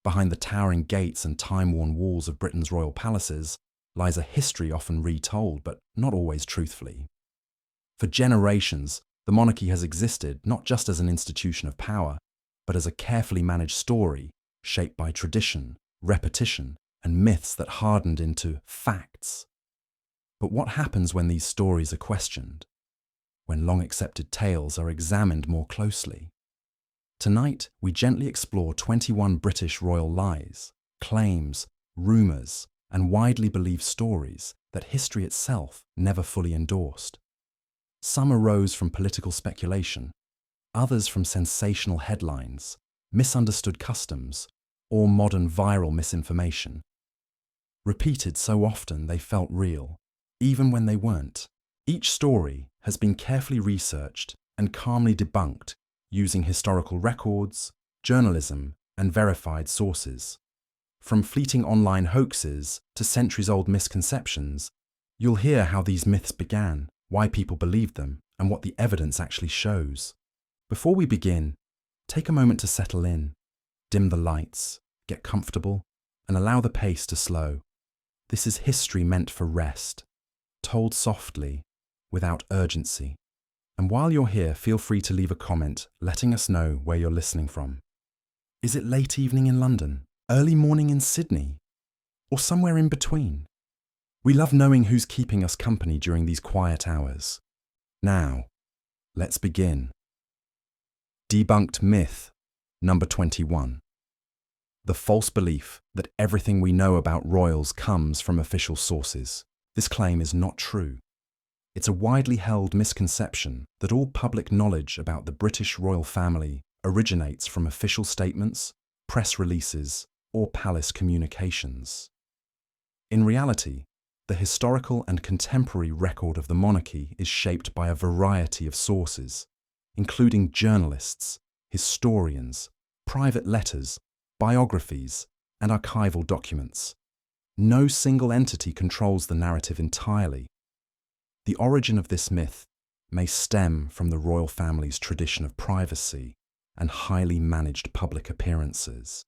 Behind the towering gates and time-worn walls of Britain's royal palaces lies a history often retold, but not always truthfully. For generations, the monarchy has existed not just as an institution of power, but as a carefully managed story shaped by tradition, repetition, and myths that hardened into facts. But what happens when these stories are questioned? When long-accepted tales are examined more closely? Tonight, we gently explore 21 British royal lies, claims, rumours, and widely believed stories that history itself never fully endorsed. Some arose from political speculation, others from sensational headlines, misunderstood customs, or modern viral misinformation. Repeated so often they felt real, even when they weren't. Each story has been carefully researched and calmly debunked using historical records, journalism, and verified sources. From fleeting online hoaxes to centuries-old misconceptions, you'll hear how these myths began, why people believed them, and what the evidence actually shows. Before we begin, take a moment to settle in, dim the lights, get comfortable, and allow the pace to slow. This is history meant for rest, told softly, without urgency. And while you're here, feel free to leave a comment letting us know where you're listening from. Is it late evening in London, early morning in Sydney, or somewhere in between? We love knowing who's keeping us company during these quiet hours. Now, let's begin. Debunked myth number 21. The false belief that everything we know about royals comes from official sources. This claim is not true. It's a widely held misconception that all public knowledge about the British royal family originates from official statements, press releases, or palace communications. In reality, the historical and contemporary record of the monarchy is shaped by a variety of sources, including journalists, historians, private letters, biographies, and archival documents. No single entity controls the narrative entirely. The origin of this myth may stem from the royal family's tradition of privacy and highly managed public appearances.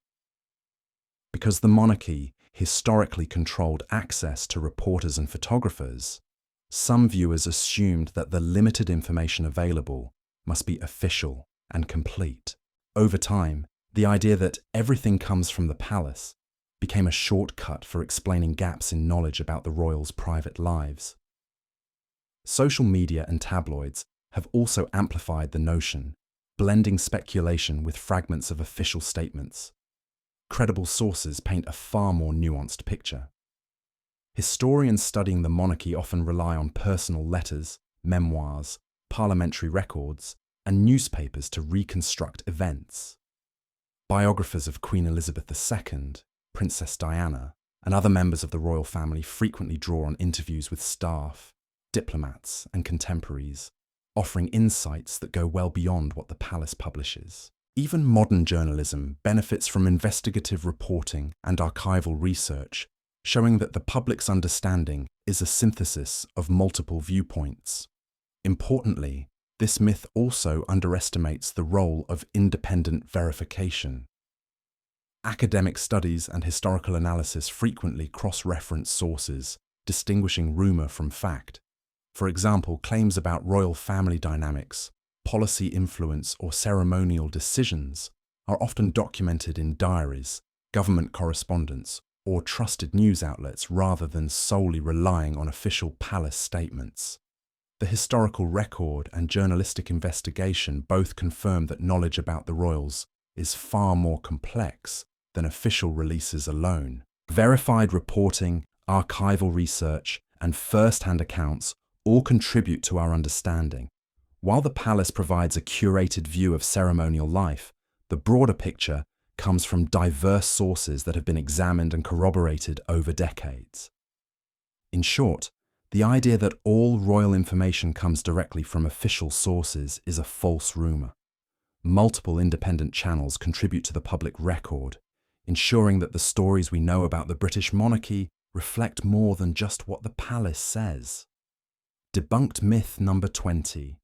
Because the monarchy historically controlled access to reporters and photographers, some viewers assumed that the limited information available must be official and complete. Over time, the idea that everything comes from the palace became a shortcut for explaining gaps in knowledge about the royals' private lives. Social media and tabloids have also amplified the notion, blending speculation with fragments of official statements. Credible sources paint a far more nuanced picture. Historians studying the monarchy often rely on personal letters, memoirs, parliamentary records, and newspapers to reconstruct events. Biographers of Queen Elizabeth II, Princess Diana, and other members of the royal family frequently draw on interviews with staff, diplomats, and contemporaries, offering insights that go well beyond what the palace publishes. Even modern journalism benefits from investigative reporting and archival research, showing that the public's understanding is a synthesis of multiple viewpoints. Importantly, this myth also underestimates the role of independent verification. Academic studies and historical analysis frequently cross-reference sources, distinguishing rumor from fact. For example, claims about royal family dynamics, policy influence, or ceremonial decisions are often documented in diaries, government correspondence, or trusted news outlets rather than solely relying on official palace statements. The historical record and journalistic investigation both confirm that knowledge about the royals is far more complex than official releases alone. Verified reporting, archival research, and first-hand accounts all contribute to our understanding. While the palace provides a curated view of ceremonial life, the broader picture comes from diverse sources that have been examined and corroborated over decades. In short, the idea that all royal information comes directly from official sources is a false rumor. Multiple independent channels contribute to the public record, ensuring that the stories we know about the British monarchy reflect more than just what the palace says. Debunked myth number 20.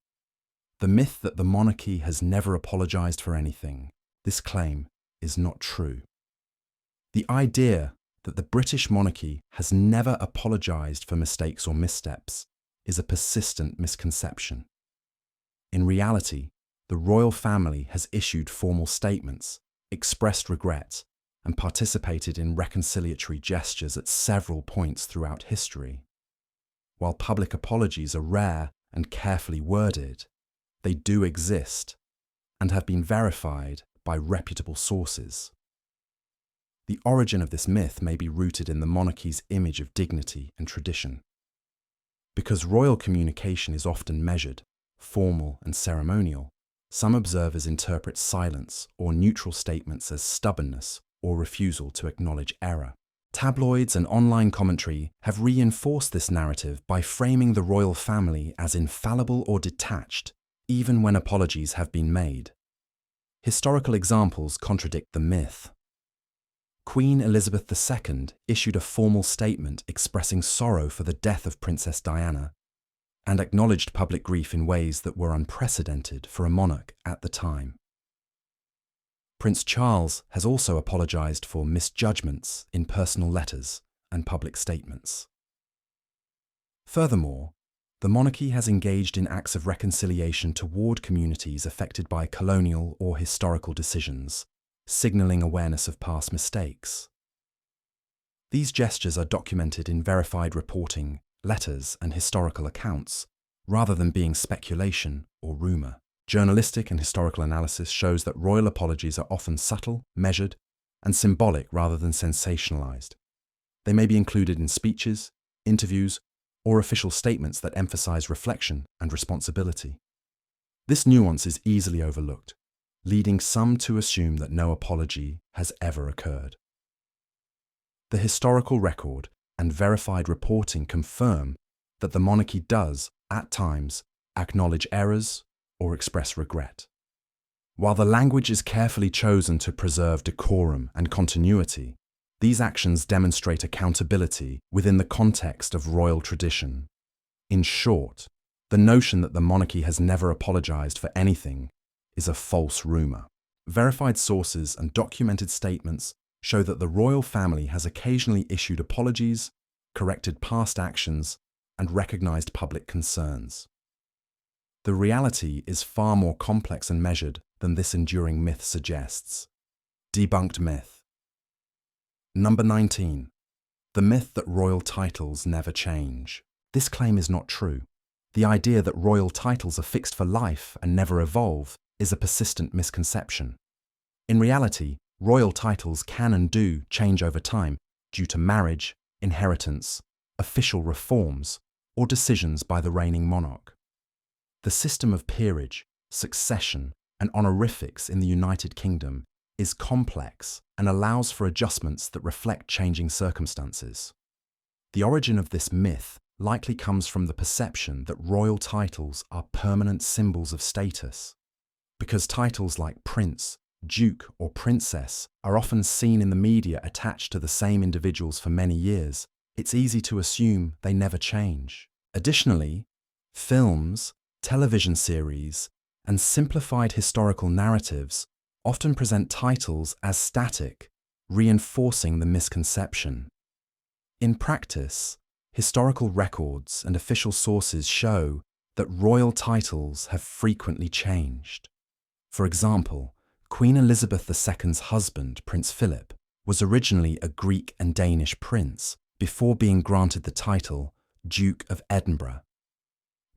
The myth that the monarchy has never apologized for anything. This claim is not true. The idea that the British monarchy has never apologised for mistakes or missteps is a persistent misconception. In reality, the royal family has issued formal statements, expressed regret, and participated in reconciliatory gestures at several points throughout history. While public apologies are rare and carefully worded, they do exist and have been verified by reputable sources. The origin of this myth may be rooted in the monarchy's image of dignity and tradition. Because royal communication is often measured, formal and ceremonial, some observers interpret silence or neutral statements as stubbornness or refusal to acknowledge error. Tabloids and online commentary have reinforced this narrative by framing the royal family as infallible or detached, even when apologies have been made. Historical examples contradict the myth. Queen Elizabeth II issued a formal statement expressing sorrow for the death of Princess Diana and acknowledged public grief in ways that were unprecedented for a monarch at the time. Prince Charles has also apologised for misjudgments in personal letters and public statements. Furthermore, the monarchy has engaged in acts of reconciliation toward communities affected by colonial or historical decisions, signalling awareness of past mistakes. These gestures are documented in verified reporting, letters, and historical accounts, rather than being speculation or rumour. Journalistic and historical analysis shows that royal apologies are often subtle, measured, and symbolic rather than sensationalised. They may be included in speeches, interviews, or official statements that emphasise reflection and responsibility. This nuance is easily overlooked, leading some to assume that no apology has ever occurred. The historical record and verified reporting confirm that the monarchy does, at times, acknowledge errors or express regret. While the language is carefully chosen to preserve decorum and continuity, these actions demonstrate accountability within the context of royal tradition. In short, the notion that the monarchy has never apologised for anything is a false rumour. Verified sources and documented statements show that the royal family has occasionally issued apologies, corrected past actions, and recognised public concerns. The reality is far more complex and measured than this enduring myth suggests. Debunked myth. Number 19. The myth that royal titles never change. This claim is not true. The idea that royal titles are fixed for life and never evolve is a persistent misconception. In reality, royal titles can and do change over time due to marriage, inheritance, official reforms, or decisions by the reigning monarch. The system of peerage, succession, and honorifics in the United Kingdom is complex and allows for adjustments that reflect changing circumstances. The origin of this myth likely comes from the perception that royal titles are permanent symbols of status. Because titles like prince, duke, or princess are often seen in the media attached to the same individuals for many years, it's easy to assume they never change. Additionally, films, television series, and simplified historical narratives often present titles as static, reinforcing the misconception. In practice, historical records and official sources show that royal titles have frequently changed. For example, Queen Elizabeth II's husband, Prince Philip, was originally a Greek and Danish prince before being granted the title Duke of Edinburgh.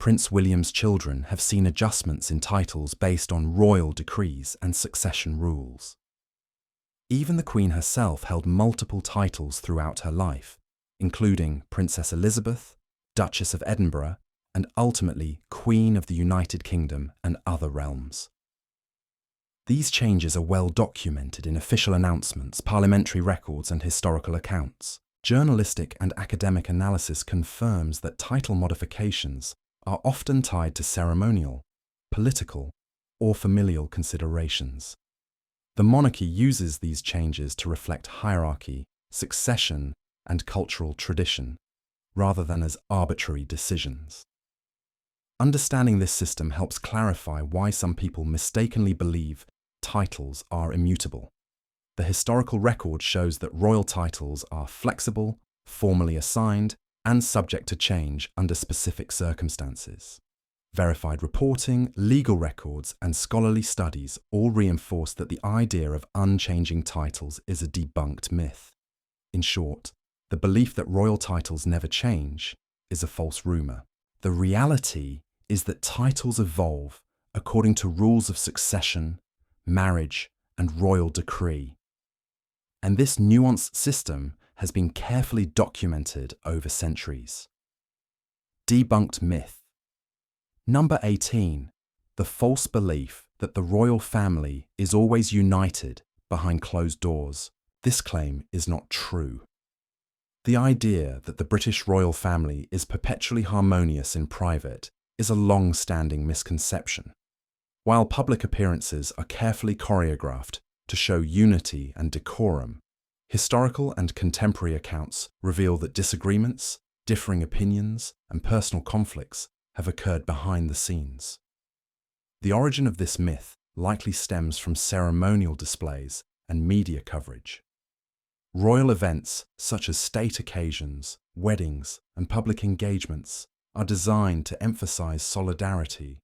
Prince William's children have seen adjustments in titles based on royal decrees and succession rules. Even the Queen herself held multiple titles throughout her life, including Princess Elizabeth, Duchess of Edinburgh, and ultimately Queen of the United Kingdom and other realms. These changes are well documented in official announcements, parliamentary records, and historical accounts. Journalistic and academic analysis confirms that title modifications are often tied to ceremonial, political, or familial considerations. The monarchy uses these changes to reflect hierarchy, succession, and cultural tradition, rather than as arbitrary decisions. Understanding this system helps clarify why some people mistakenly believe titles are immutable. The historical record shows that royal titles are flexible, formally assigned, and subject to change under specific circumstances. Verified reporting, legal records, and scholarly studies all reinforce that the idea of unchanging titles is a debunked myth. In short, the belief that royal titles never change is a false rumour. The reality is that titles evolve according to rules of succession, marriage, and royal decree. And this nuanced system has been carefully documented over centuries. Debunked myth. Number 18. The false belief that the royal family is always united behind closed doors. This claim is not true. The idea that the British royal family is perpetually harmonious in private is a long-standing misconception. While public appearances are carefully choreographed to show unity and decorum, historical and contemporary accounts reveal that disagreements, differing opinions, and personal conflicts have occurred behind the scenes. The origin of this myth likely stems from ceremonial displays and media coverage. Royal events such as state occasions, weddings, and public engagements are designed to emphasize solidarity,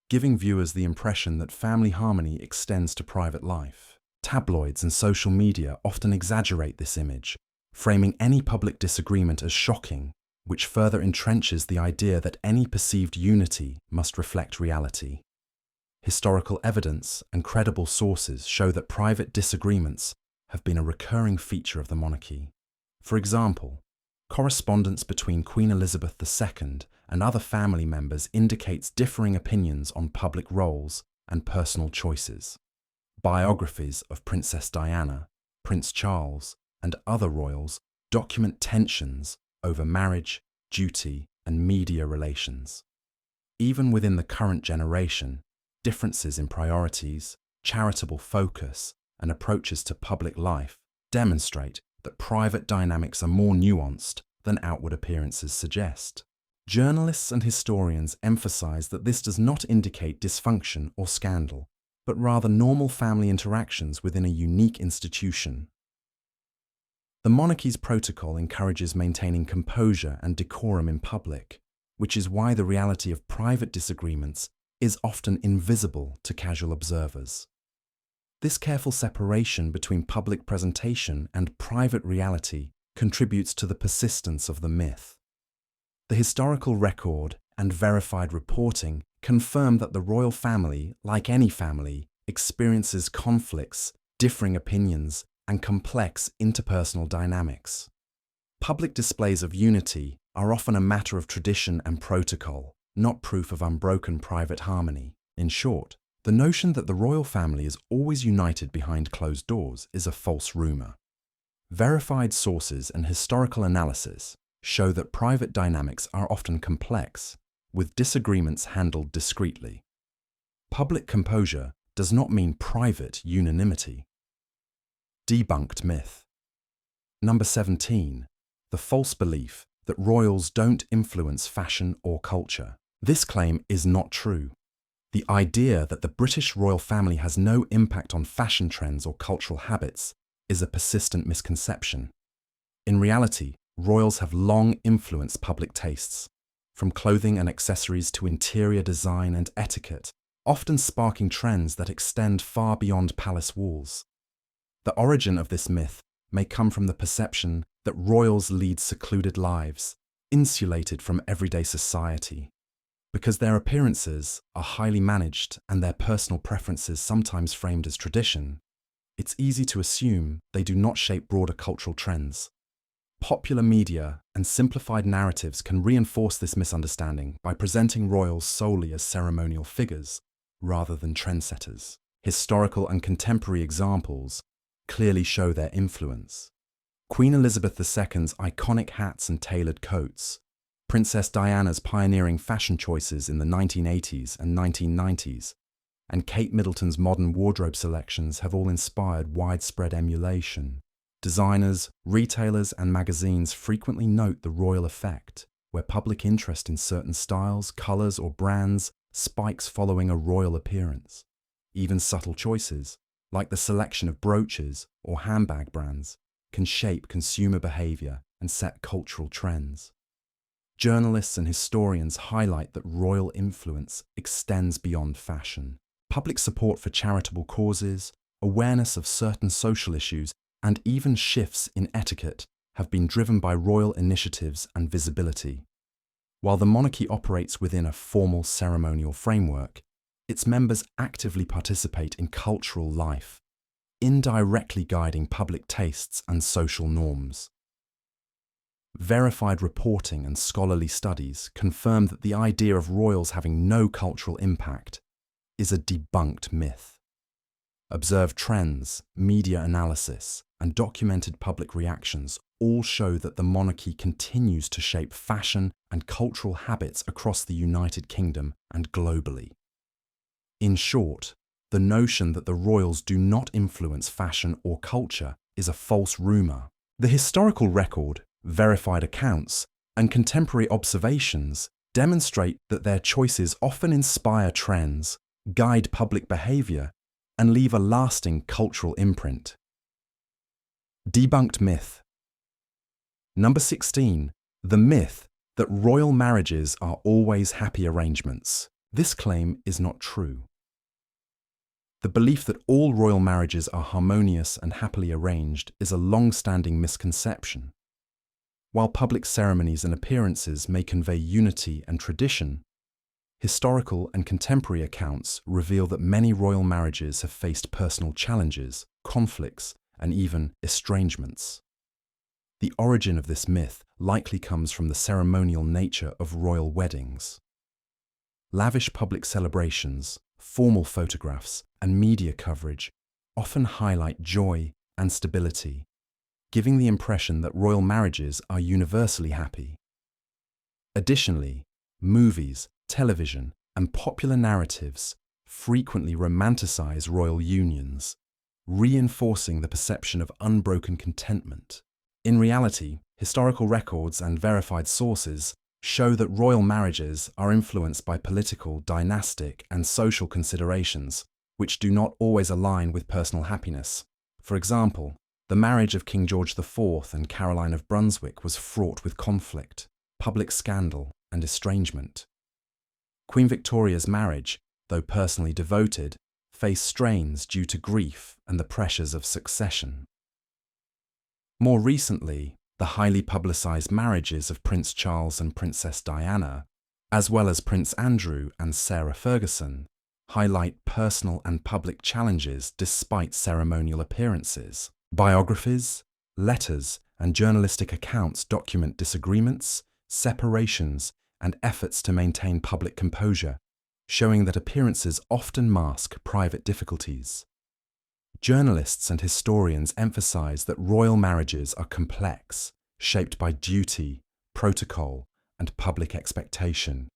giving viewers the impression that family harmony extends to private life. Tabloids and social media often exaggerate this image, framing any public disagreement as shocking, which further entrenches the idea that any perceived unity must reflect reality. Historical evidence and credible sources show that private disagreements have been a recurring feature of the monarchy. For example, correspondence between Queen Elizabeth II and other family members indicates differing opinions on public roles and personal choices. Biographies of Princess Diana, Prince Charles, and other royals document tensions over marriage, duty, and media relations. Even within the current generation, differences in priorities, charitable focus, and approaches to public life demonstrate that private dynamics are more nuanced than outward appearances suggest. Journalists and historians emphasize that this does not indicate dysfunction or scandal, but rather normal family interactions within a unique institution. The monarchy's protocol encourages maintaining composure and decorum in public, which is why the reality of private disagreements is often invisible to casual observers. This careful separation between public presentation and private reality contributes to the persistence of the myth. The historical record and verified reporting confirm that the royal family, like any family, experiences conflicts, differing opinions, and complex interpersonal dynamics. Public displays of unity are often a matter of tradition and protocol, not proof of unbroken private harmony. In short, the notion that the royal family is always united behind closed doors is a false rumour. Verified sources and historical analysis show that private dynamics are often complex, with disagreements handled discreetly. Public composure does not mean private unanimity. Debunked myth. Number 17. The false belief that royals don't influence fashion or culture. This claim is not true. The idea that the British royal family has no impact on fashion trends or cultural habits is a persistent misconception. In reality, royals have long influenced public tastes, from clothing and accessories to interior design and etiquette, often sparking trends that extend far beyond palace walls. The origin of this myth may come from the perception that royals lead secluded lives, insulated from everyday society. Because their appearances are highly managed and their personal preferences sometimes framed as tradition, it's easy to assume they do not shape broader cultural trends. Popular media and simplified narratives can reinforce this misunderstanding by presenting royals solely as ceremonial figures rather than trendsetters. Historical and contemporary examples clearly show their influence. Queen Elizabeth II's iconic hats and tailored coats, Princess Diana's pioneering fashion choices in the 1980s and 1990s, and Kate Middleton's modern wardrobe selections have all inspired widespread emulation. Designers, retailers, and magazines frequently note the royal effect, where public interest in certain styles, colours, or brands spikes following a royal appearance. Even subtle choices, like the selection of brooches or handbag brands, can shape consumer behavior and set cultural trends. Journalists and historians highlight that royal influence extends beyond fashion. Public support for charitable causes, awareness of certain social issues, and even shifts in etiquette have been driven by royal initiatives and visibility. While the monarchy operates within a formal ceremonial framework, its members actively participate in cultural life, indirectly guiding public tastes and social norms. Verified reporting and scholarly studies confirm that the idea of royals having no cultural impact is a debunked myth. Observed trends, media analysis, and documented public reactions all show that the monarchy continues to shape fashion and cultural habits across the United Kingdom and globally. In short, the notion that the royals do not influence fashion or culture is a false rumour. The historical record, verified accounts, and contemporary observations demonstrate that their choices often inspire trends, guide public behaviour, and leave a lasting cultural imprint. Debunked myth. Number 16. The myth that royal marriages are always happy arrangements. This claim is not true. The belief that all royal marriages are harmonious and happily arranged is a long-standing misconception. While public ceremonies and appearances may convey unity and tradition, historical and contemporary accounts reveal that many royal marriages have faced personal challenges, conflicts, and even estrangements. The origin of this myth likely comes from the ceremonial nature of royal weddings. Lavish public celebrations, formal photographs, and media coverage often highlight joy and stability, giving the impression that royal marriages are universally happy. Additionally, movies, television, and popular narratives frequently romanticize royal unions, reinforcing the perception of unbroken contentment. In reality, historical records and verified sources show that royal marriages are influenced by political, dynastic, and social considerations, which do not always align with personal happiness. For example, the marriage of King George IV and Caroline of Brunswick was fraught with conflict, public scandal, and estrangement. Queen Victoria's marriage, though personally devoted, faced strains due to grief and the pressures of succession. More recently, the highly publicised marriages of Prince Charles and Princess Diana, as well as Prince Andrew and Sarah Ferguson, highlight personal and public challenges despite ceremonial appearances. Biographies, letters, and journalistic accounts document disagreements, separations, and efforts to maintain public composure, showing that appearances often mask private difficulties. Journalists and historians emphasize that royal marriages are complex, shaped by duty, protocol, and public expectation.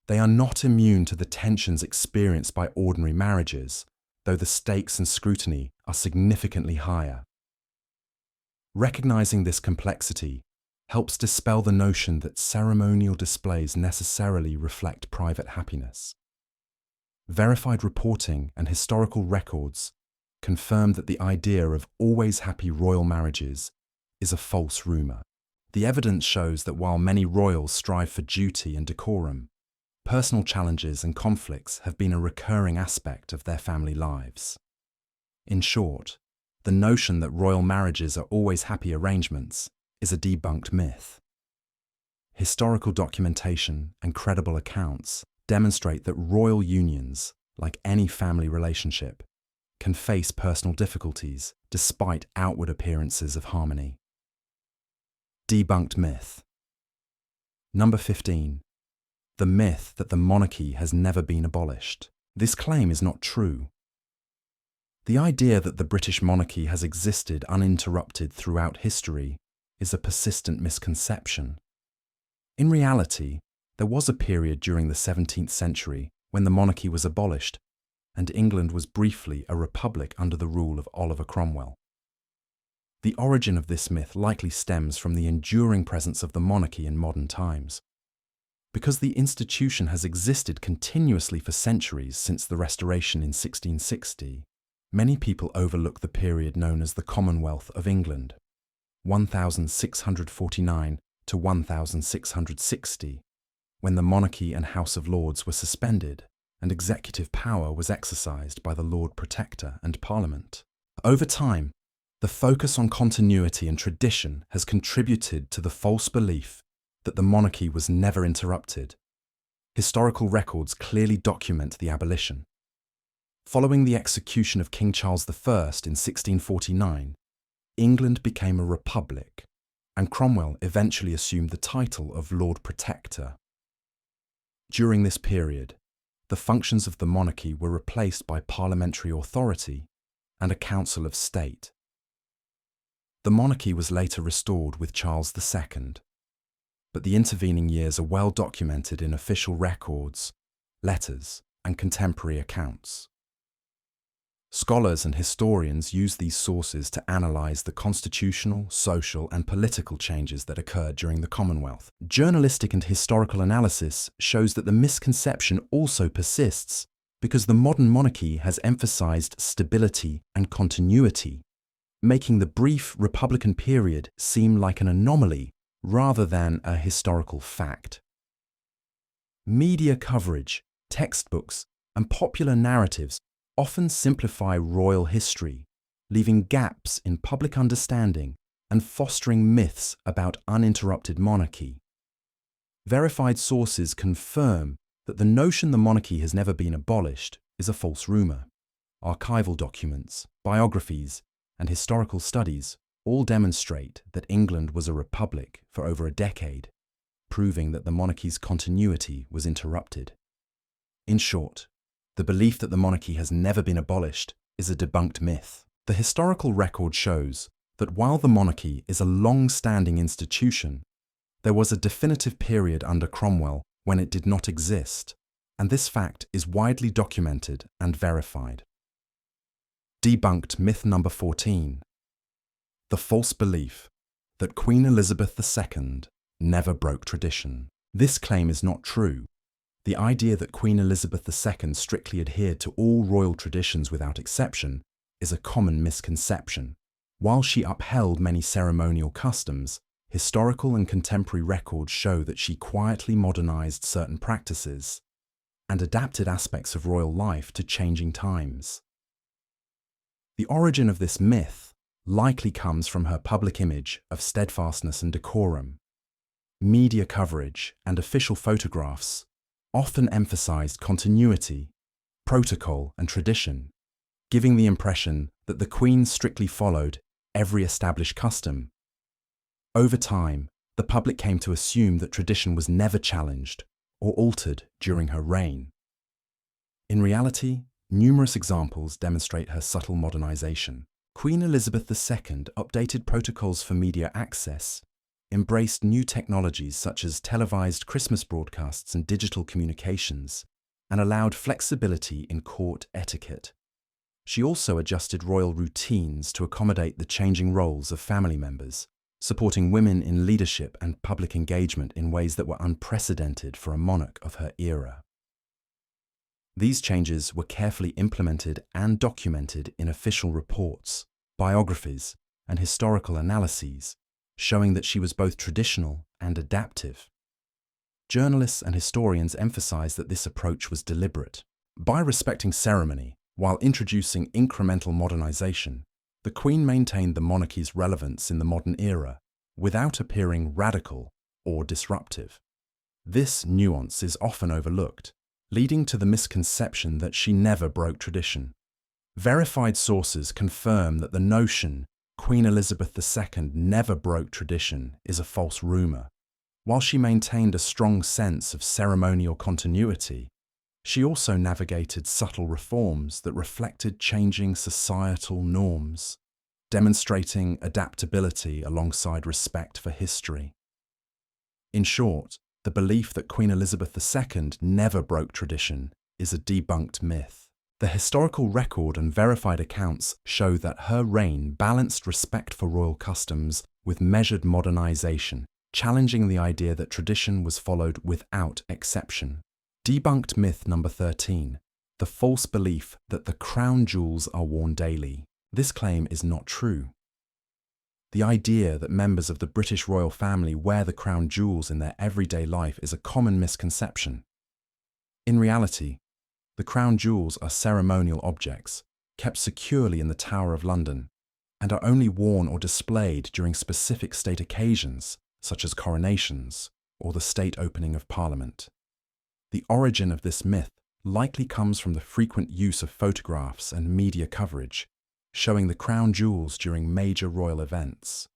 They are not immune to the tensions experienced by ordinary marriages, though the stakes and scrutiny are significantly higher. Recognizing this complexity helps dispel the notion that ceremonial displays necessarily reflect private happiness. Verified reporting and historical records confirm that the idea of always happy royal marriages is a false rumour. The evidence shows that while many royals strive for duty and decorum, personal challenges and conflicts have been a recurring aspect of their family lives. In short, the notion that royal marriages are always happy arrangements is a debunked myth. Historical documentation and credible accounts demonstrate that royal unions, like any family relationship, can face personal difficulties despite outward appearances of harmony. Debunked myth. Number 15. The myth that the monarchy has never been abolished. This claim is not true. The idea that the British monarchy has existed uninterrupted throughout history is a persistent misconception. In reality, there was a period during the 17th century when the monarchy was abolished, and England was briefly a republic under the rule of Oliver Cromwell. The origin of this myth likely stems from the enduring presence of the monarchy in modern times. Because the institution has existed continuously for centuries since the Restoration in 1660, Many people overlook the period known as the Commonwealth of England, 1649 to 1660, when the monarchy and House of Lords were suspended and executive power was exercised by the Lord Protector and Parliament. Over time, the focus on continuity and tradition has contributed to the false belief that the monarchy was never interrupted. Historical records clearly document the abolition. Following the execution of King Charles I in 1649, England became a republic, and Cromwell eventually assumed the title of Lord Protector. During this period, the functions of the monarchy were replaced by parliamentary authority and a council of state. The monarchy was later restored with Charles II, but the intervening years are well documented in official records, letters, and contemporary accounts. Scholars and historians use these sources to analyze the constitutional, social, and political changes that occurred during the Commonwealth. Journalistic and historical analysis shows that the misconception also persists because the modern monarchy has emphasized stability and continuity, making the brief Republican period seem like an anomaly rather than a historical fact. Media coverage, textbooks, and popular narratives often simplify royal history, leaving gaps in public understanding and fostering myths about uninterrupted monarchy. Verified sources confirm that the notion the monarchy has never been abolished is a false rumor. Archival documents, biographies, and historical studies all demonstrate that England was a republic for over a decade, proving that the monarchy's continuity was interrupted. In short, the belief that the monarchy has never been abolished is a debunked myth. The historical record shows that while the monarchy is a long-standing institution, there was a definitive period under Cromwell when it did not exist, and this fact is widely documented and verified. Debunked myth number 14. The false belief that Queen Elizabeth II never broke tradition. This claim is not true. The idea that Queen Elizabeth II strictly adhered to all royal traditions without exception is a common misconception. While she upheld many ceremonial customs, historical and contemporary records show that she quietly modernized certain practices and adapted aspects of royal life to changing times. The origin of this myth likely comes from her public image of steadfastness and decorum. Media coverage and official photographs often emphasized continuity, protocol, and tradition, giving the impression that the Queen strictly followed every established custom. Over time, the public came to assume that tradition was never challenged or altered during her reign. In reality, numerous examples demonstrate her subtle modernization. Queen Elizabeth II updated protocols for media access, embraced new technologies such as televised Christmas broadcasts and digital communications, and allowed flexibility in court etiquette. She also adjusted royal routines to accommodate the changing roles of family members, supporting women in leadership and public engagement in ways that were unprecedented for a monarch of her era. These changes were carefully implemented and documented in official reports, biographies, and historical analyses, showing that she was both traditional and adaptive. Journalists and historians emphasize that this approach was deliberate. By respecting ceremony while introducing incremental modernization, the Queen maintained the monarchy's relevance in the modern era without appearing radical or disruptive. This nuance is often overlooked, leading to the misconception that she never broke tradition. Verified sources confirm that the notion Queen Elizabeth II never broke tradition is a false rumor. While she maintained a strong sense of ceremonial continuity, she also navigated subtle reforms that reflected changing societal norms, demonstrating adaptability alongside respect for history. In short, the belief that Queen Elizabeth II never broke tradition is a debunked myth. The historical record and verified accounts show that her reign balanced respect for royal customs with measured modernization, challenging the idea that tradition was followed without exception. Debunked myth number 13. the false belief that the crown jewels are worn daily. This claim is not true. The idea that members of the British royal family wear the crown jewels in their everyday life is a common misconception. In reality, the crown jewels are ceremonial objects kept securely in the Tower of London and are only worn or displayed during specific state occasions, such as coronations or the state opening of Parliament. The origin of this myth likely comes from the frequent use of photographs and media coverage showing the crown jewels during major royal events.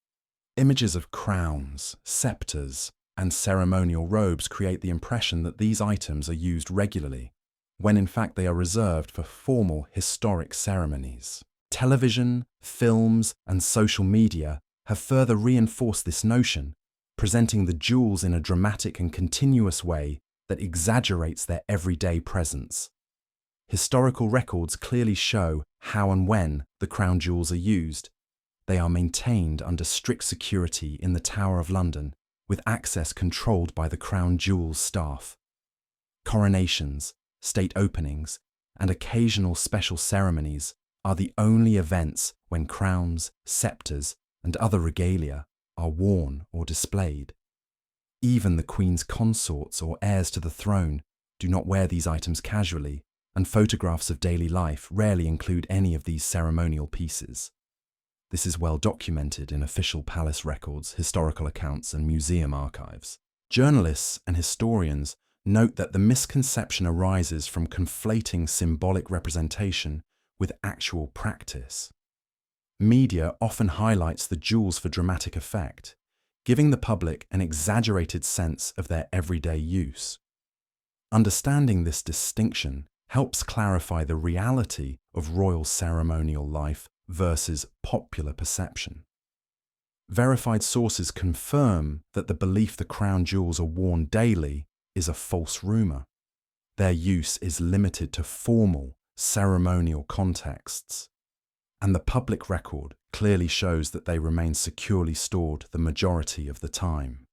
Images of crowns, scepters, and ceremonial robes create the impression that these items are used regularly, when in fact they are reserved for formal historic ceremonies. Television, films, and social media have further reinforced this notion, presenting the jewels in a dramatic and continuous way that exaggerates their everyday presence. Historical records clearly show how and when the crown jewels are used. They are maintained under strict security in the Tower of London, with access controlled by the crown jewels staff. Coronations, state openings, and occasional special ceremonies are the only events when crowns, scepters, and other regalia are worn or displayed. Even the Queen's consorts or heirs to the throne do not wear these items casually, and photographs of daily life rarely include any of these ceremonial pieces. This is well documented in official palace records, historical accounts, and museum archives. Journalists and historians note that the misconception arises from conflating symbolic representation with actual practice. Media often highlights the jewels for dramatic effect, giving the public an exaggerated sense of their everyday use. Understanding this distinction helps clarify the reality of royal ceremonial life versus popular perception. Verified sources confirm that the belief the crown jewels are worn daily is a false rumor. Their use is limited to formal, ceremonial contexts, and the public record clearly shows that they remain securely stored the majority of the time.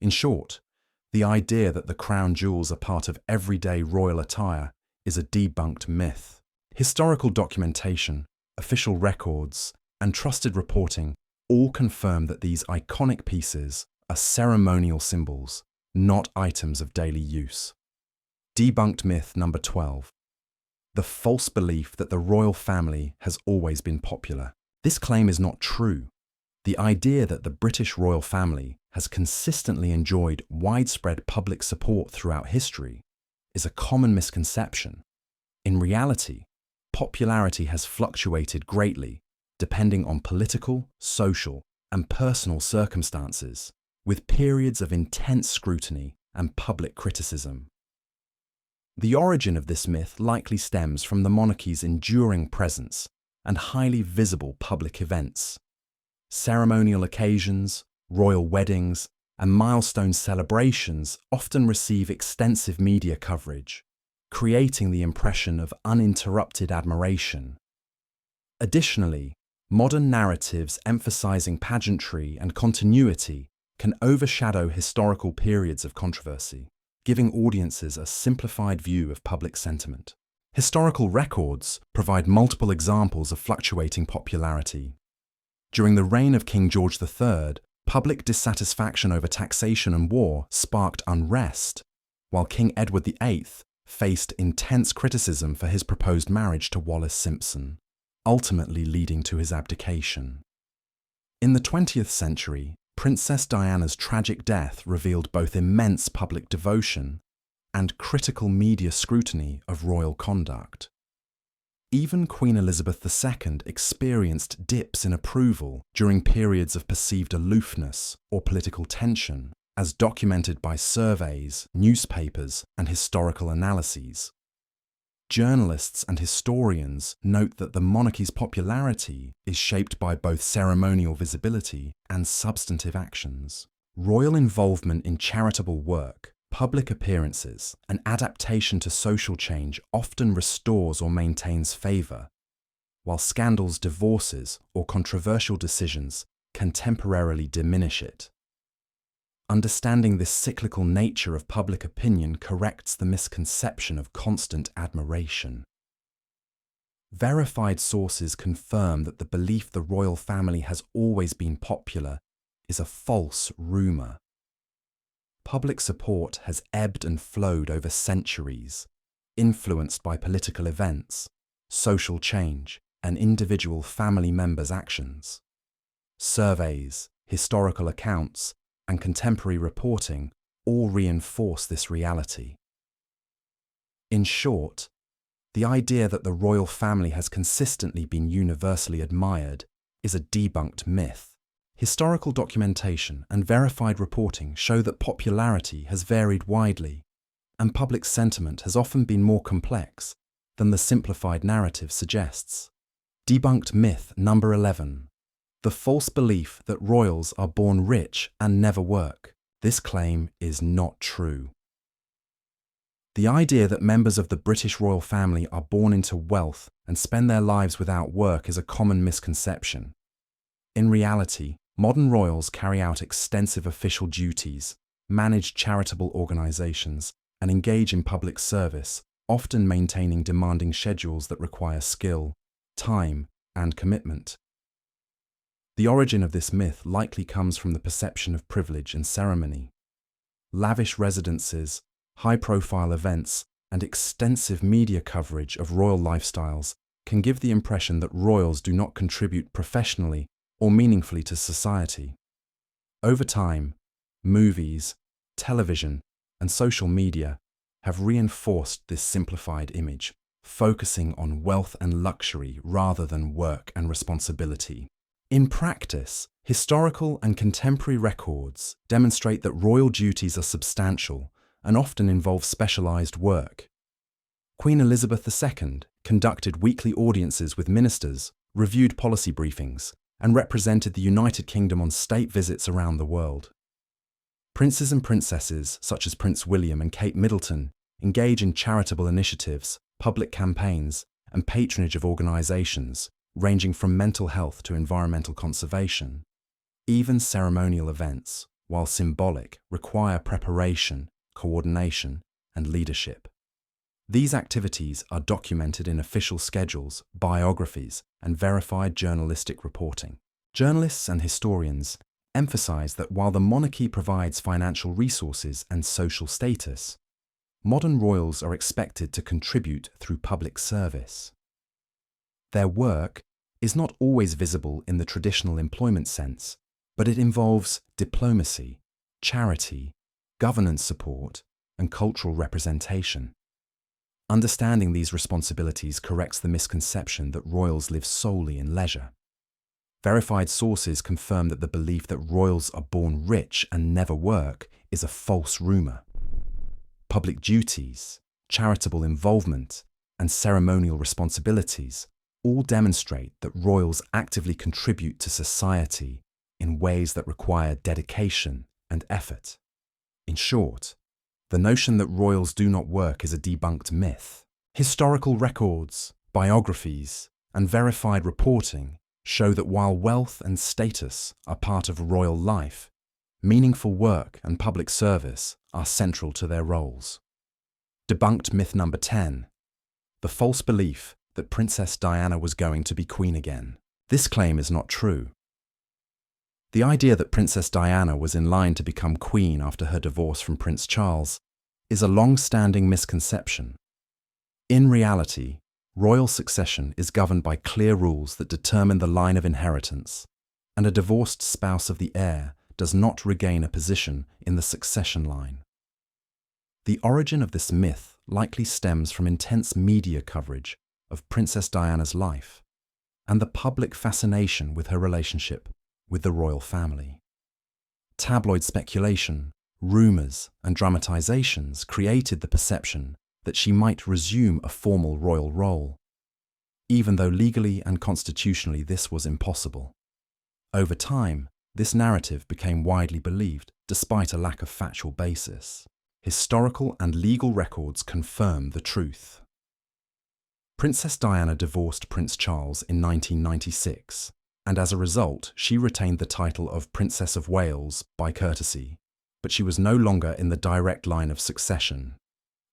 In short, the idea that the crown jewels are part of everyday royal attire is a debunked myth. Historical documentation, official records, and trusted reporting all confirm that these iconic pieces are ceremonial symbols, not items of daily use. Debunked myth number 12. The false belief that the royal family has always been popular. This claim is not true. The idea that the British royal family has consistently enjoyed widespread public support throughout history is a common misconception. In reality, popularity has fluctuated greatly depending on political, social, and personal circumstances, with periods of intense scrutiny and public criticism. The origin of this myth likely stems from the monarchy's enduring presence and highly visible public events. Ceremonial occasions, royal weddings, and milestone celebrations often receive extensive media coverage, creating the impression of uninterrupted admiration. Additionally, modern narratives emphasizing pageantry and continuity can overshadow historical periods of controversy, giving audiences a simplified view of public sentiment. Historical records provide multiple examples of fluctuating popularity. During the reign of King George III, public dissatisfaction over taxation and war sparked unrest, while King Edward VIII faced intense criticism for his proposed marriage to Wallis Simpson, ultimately leading to his abdication. In the 20th century, Princess Diana's tragic death revealed both immense public devotion and critical media scrutiny of royal conduct. Even Queen Elizabeth II experienced dips in approval during periods of perceived aloofness or political tension, as documented by surveys, newspapers, and historical analyses. Journalists and historians note that the monarchy's popularity is shaped by both ceremonial visibility and substantive actions. Royal involvement in charitable work, public appearances, and adaptation to social change often restores or maintains favour, while scandals, divorces, or controversial decisions can temporarily diminish it. Understanding this cyclical nature of public opinion corrects the misconception of constant admiration. Verified sources confirm that the belief the royal family has always been popular is a false rumor. Public support has ebbed and flowed over centuries, influenced by political events, social change, and individual family members' actions. Surveys, historical accounts, and contemporary reporting all reinforce this reality. In short, the idea that the royal family has consistently been universally admired is a debunked myth. Historical documentation and verified reporting show that popularity has varied widely, and public sentiment has often been more complex than the simplified narrative suggests. Debunked myth number 11. The false belief that royals are born rich and never work. This claim is not true. The idea that members of the British royal family are born into wealth and spend their lives without work is a common misconception. In reality, modern royals carry out extensive official duties, manage charitable organisations, and engage in public service, often maintaining demanding schedules that require skill, time, and commitment. The origin of this myth likely comes from the perception of privilege and ceremony. Lavish residences, high-profile events, and extensive media coverage of royal lifestyles can give the impression that royals do not contribute professionally or meaningfully to society. Over time, movies, television, and social media have reinforced this simplified image, focusing on wealth and luxury rather than work and responsibility. In practice, historical and contemporary records demonstrate that royal duties are substantial and often involve specialised work. Queen Elizabeth II conducted weekly audiences with ministers, reviewed policy briefings, and represented the United Kingdom on state visits around the world. Princes and princesses such as Prince William and Kate Middleton engage in charitable initiatives, public campaigns, and patronage of organisations ranging from mental health to environmental conservation. Even ceremonial events, while symbolic, require preparation, coordination, and leadership. These activities are documented in official schedules, biographies, and verified journalistic reporting. Journalists and historians emphasize that while the monarchy provides financial resources and social status, modern royals are expected to contribute through public service. Their work is not always visible in the traditional employment sense, but it involves diplomacy, charity, governance support, and cultural representation. Understanding these responsibilities corrects the misconception that royals live solely in leisure. Verified sources confirm that the belief that royals are born rich and never work is a false rumour. Public duties, charitable involvement, and ceremonial responsibilities all demonstrate that royals actively contribute to society in ways that require dedication and effort. In short, the notion that royals do not work is a debunked myth. Historical records, biographies, and verified reporting show that while wealth and status are part of royal life, meaningful work and public service are central to their roles. Debunked myth number 10. The false belief that Princess Diana was going to be queen again. This claim is not true. The idea that Princess Diana was in line to become queen after her divorce from Prince Charles is a long-standing misconception. In reality, royal succession is governed by clear rules that determine the line of inheritance, and a divorced spouse of the heir does not regain a position in the succession line. The origin of this myth likely stems from intense media coverage of Princess Diana's life and the public fascination with her relationship with the royal family. Tabloid speculation, rumours, and dramatizations created the perception that she might resume a formal royal role, even though legally and constitutionally this was impossible. Over time, this narrative became widely believed despite a lack of factual basis. Historical and legal records confirm the truth. Princess Diana divorced Prince Charles in 1996, and as a result, she retained the title of Princess of Wales by courtesy, but she was no longer in the direct line of succession.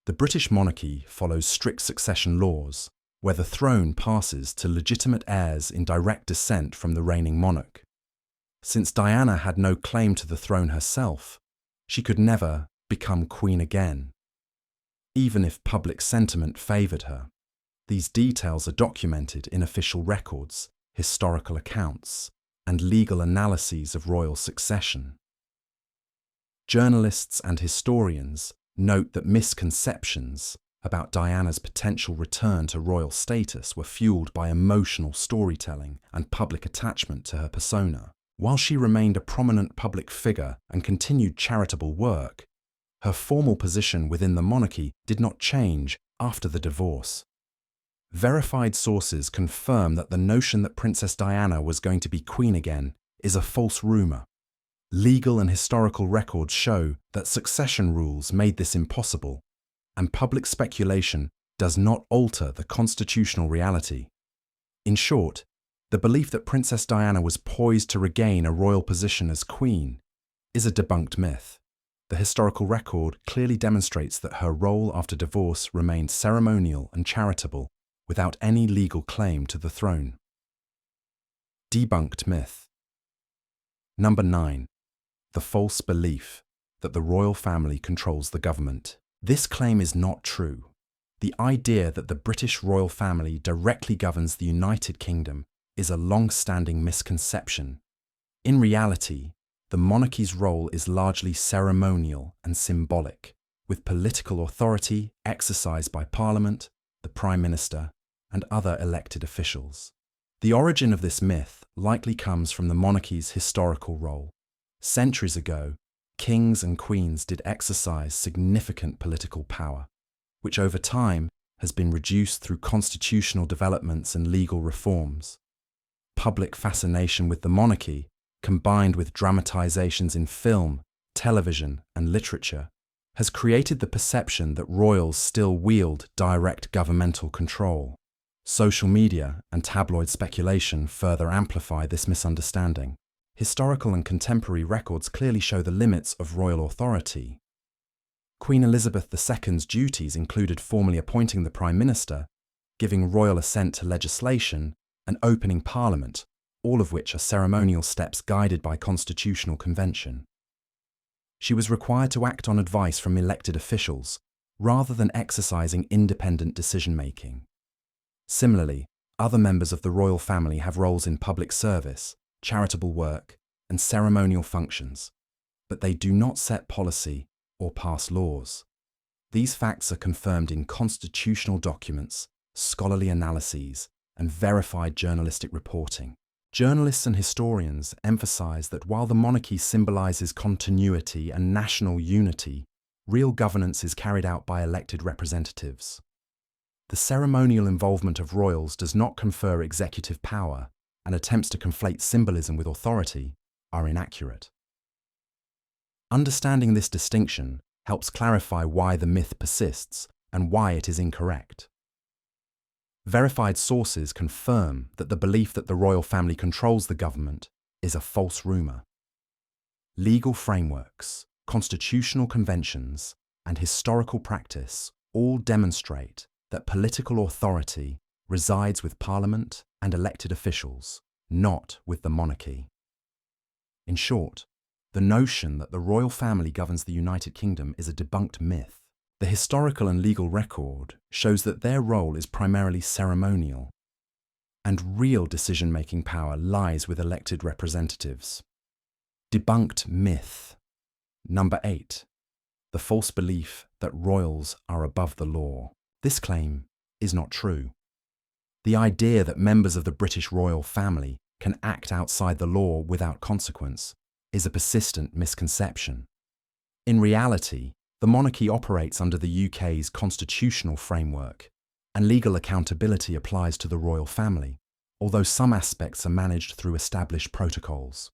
The British monarchy follows strict succession laws, where the throne passes to legitimate heirs in direct descent from the reigning monarch. Since Diana had no claim to the throne herself, she could never become queen again, even if public sentiment favoured her. These details are documented in official records, historical accounts, and legal analyses of royal succession. Journalists and historians note that misconceptions about Diana's potential return to royal status were fueled by emotional storytelling and public attachment to her persona. While she remained a prominent public figure and continued charitable work, her formal position within the monarchy did not change after the divorce. Verified sources confirm that the notion that Princess Diana was going to be queen again is a false rumour. Legal and historical records show that succession rules made this impossible, and public speculation does not alter the constitutional reality. In short, the belief that Princess Diana was poised to regain a royal position as queen is a debunked myth. The historical record clearly demonstrates that her role after divorce remained ceremonial and charitable, without any legal claim to the throne. Debunked myth. Number 9. The false belief that the royal family controls the government. This claim is not true. The idea that the British royal family directly governs the United Kingdom is a long-standing misconception. In reality, the monarchy's role is largely ceremonial and symbolic, with political authority exercised by Parliament, the Prime Minister, and other elected officials. The origin of this myth likely comes from the monarchy's historical role. Centuries ago, kings and queens did exercise significant political power, which over time has been reduced through constitutional developments and legal reforms. Public fascination with the monarchy, combined with dramatizations in film, television, and literature, has created the perception that royals still wield direct governmental control. Social media and tabloid speculation further amplify this misunderstanding. Historical and contemporary records clearly show the limits of royal authority. Queen Elizabeth II's duties included formally appointing the Prime Minister, giving royal assent to legislation, and opening Parliament, all of which are ceremonial steps guided by constitutional convention. She was required to act on advice from elected officials, rather than exercising independent decision-making. Similarly, other members of the royal family have roles in public service, charitable work, and ceremonial functions, but they do not set policy or pass laws. These facts are confirmed in constitutional documents, scholarly analyses, and verified journalistic reporting. Journalists and historians emphasize that while the monarchy symbolizes continuity and national unity, real governance is carried out by elected representatives. The ceremonial involvement of royals does not confer executive power, and attempts to conflate symbolism with authority are inaccurate. Understanding this distinction helps clarify why the myth persists and why it is incorrect. Verified sources confirm that the belief that the royal family controls the government is a false rumour. Legal frameworks, constitutional conventions, and historical practice all demonstrate that political authority resides with Parliament and elected officials, not with the monarchy. In short, the notion that the royal family governs the United Kingdom is a debunked myth. The historical and legal record shows that their role is primarily ceremonial, and real decision-making power lies with elected representatives. Debunked myth. Number 8. The false belief that royals are above the law. This claim is not true. The idea that members of the British royal family can act outside the law without consequence is a persistent misconception. In reality, the monarchy operates under the UK's constitutional framework, and legal accountability applies to the royal family, although some aspects are managed through established protocols.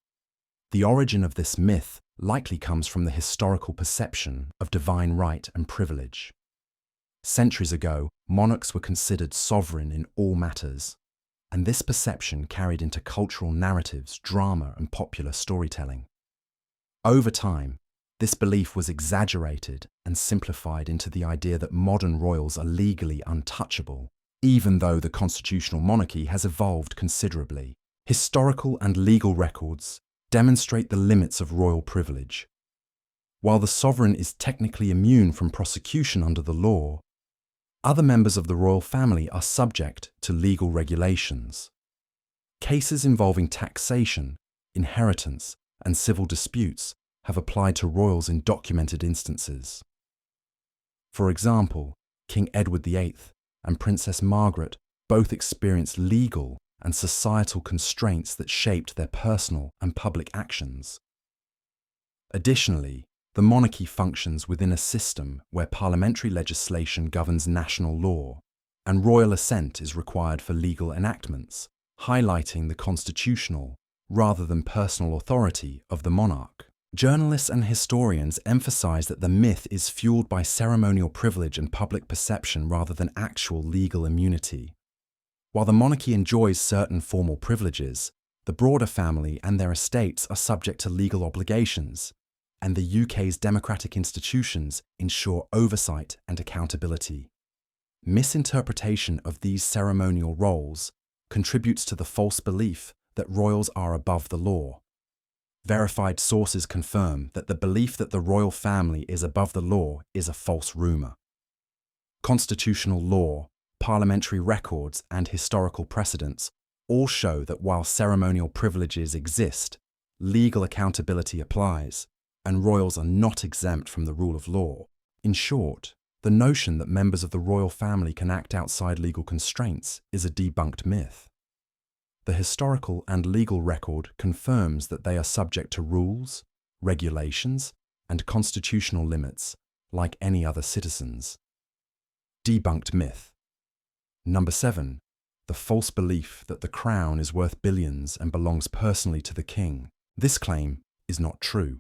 The origin of this myth likely comes from the historical perception of divine right and privilege. Centuries ago, monarchs were considered sovereign in all matters, and this perception carried into cultural narratives, drama, and popular storytelling. Over time, This belief was exaggerated and simplified into the idea that modern royals are legally untouchable, even though the constitutional monarchy has evolved considerably. Historical and legal records demonstrate the limits of royal privilege. While the sovereign is technically immune from prosecution under the law, other members of the royal family are subject to legal regulations. Cases involving taxation, inheritance, and civil disputes have applied to royals in documented instances. For example, King Edward VIII and Princess Margaret both experienced legal and societal constraints that shaped their personal and public actions. Additionally, the monarchy functions within a system where parliamentary legislation governs national law, and royal assent is required for legal enactments, highlighting the constitutional rather than personal authority of the monarch. Journalists and historians emphasize that the myth is fueled by ceremonial privilege and public perception rather than actual legal immunity. While the monarchy enjoys certain formal privileges, the broader family and their estates are subject to legal obligations, and the UK's democratic institutions ensure oversight and accountability. Misinterpretation of these ceremonial roles contributes to the false belief that royals are above the law. Verified sources confirm that the belief that the royal family is above the law is a false rumour. Constitutional law, parliamentary records, and historical precedents all show that while ceremonial privileges exist, legal accountability applies, and royals are not exempt from the rule of law. In short, the notion that members of the royal family can act outside legal constraints is a debunked myth. The historical and legal record confirms that they are subject to rules, regulations, and constitutional limits like any other citizens. Debunked myth. Number 7. The false belief that the crown is worth billions and belongs personally to the king. This claim is not true.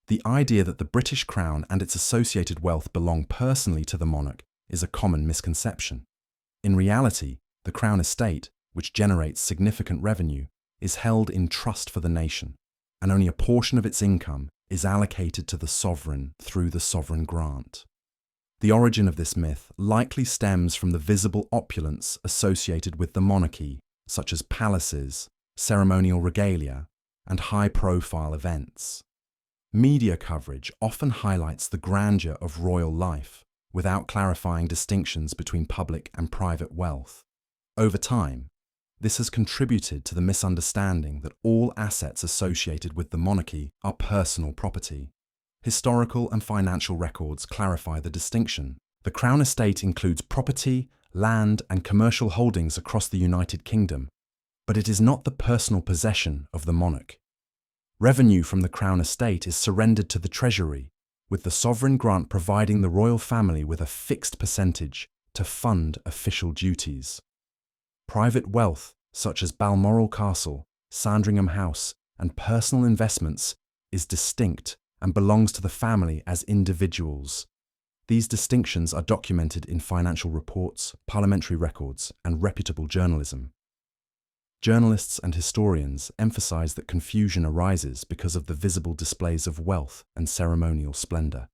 The idea that the British crown and its associated wealth belong personally to the monarch is a common misconception. In reality, the crown estate, which generates significant revenue, is held in trust for the nation, and only a portion of its income is allocated to the sovereign through the sovereign grant. The origin of this myth likely stems from the visible opulence associated with the monarchy, such as palaces, ceremonial regalia, and high-profile events. Media coverage often highlights the grandeur of royal life without clarifying distinctions between public and private wealth. Over time, this has contributed to the misunderstanding that all assets associated with the monarchy are personal property. Historical and financial records clarify the distinction. The Crown Estate includes property, land, and commercial holdings across the United Kingdom, but it is not the personal possession of the monarch. Revenue from the Crown Estate is surrendered to the Treasury, with the sovereign grant providing the royal family with a fixed percentage to fund official duties. Private wealth, such as Balmoral Castle, Sandringham House, and personal investments, is distinct and belongs to the family as individuals. These distinctions are documented in financial reports, parliamentary records, and reputable journalism. Journalists and historians emphasize that confusion arises because of the visible displays of wealth and ceremonial splendor.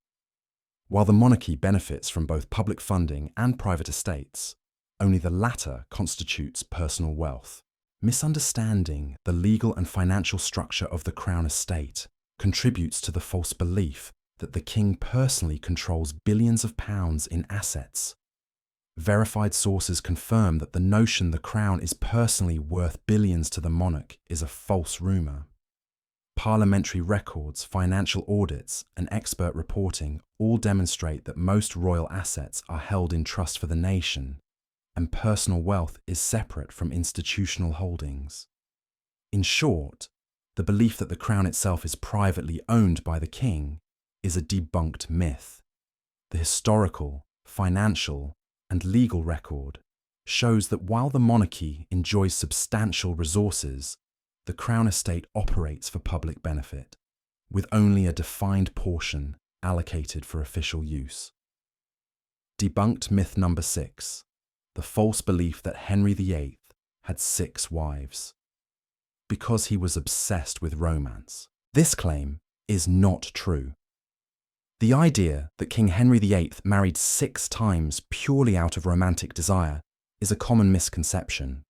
While the monarchy benefits from both public funding and private estates, only the latter constitutes personal wealth. Misunderstanding the legal and financial structure of the Crown Estate contributes to the false belief that the king personally controls billions of pounds in assets. Verified sources confirm that the notion the crown is personally worth billions to the monarch is a false rumour. Parliamentary records, financial audits, and expert reporting all demonstrate that most royal assets are held in trust for the nation, and personal wealth is separate from institutional holdings. In short, the belief that the crown itself is privately owned by the king is a debunked myth. The historical, financial, and legal record shows that while the monarchy enjoys substantial resources, the Crown Estate operates for public benefit, with only a defined portion allocated for official use. Debunked myth number 6, the false belief that Henry VIII had 6 wives, because he was obsessed with romance. This claim is not true. The idea that King Henry VIII married 6 times purely out of romantic desire is a common misconception.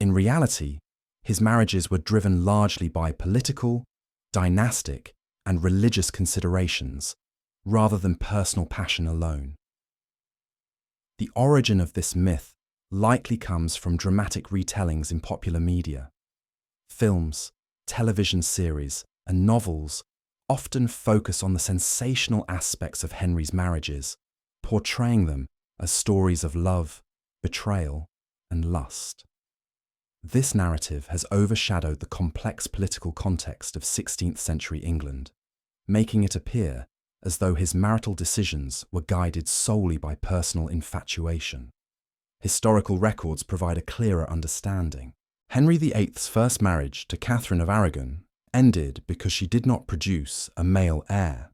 In reality, his marriages were driven largely by political, dynastic, and religious considerations, rather than personal passion alone. The origin of this myth likely comes from dramatic retellings in popular media. Films, television series, and novels often focus on the sensational aspects of Henry's marriages, portraying them as stories of love, betrayal, and lust. This narrative has overshadowed the complex political context of 16th century England, making it appear as though his marital decisions were guided solely by personal infatuation. Historical records provide a clearer understanding. Henry VIII's first marriage to Catherine of Aragon ended because she did not produce a male heir,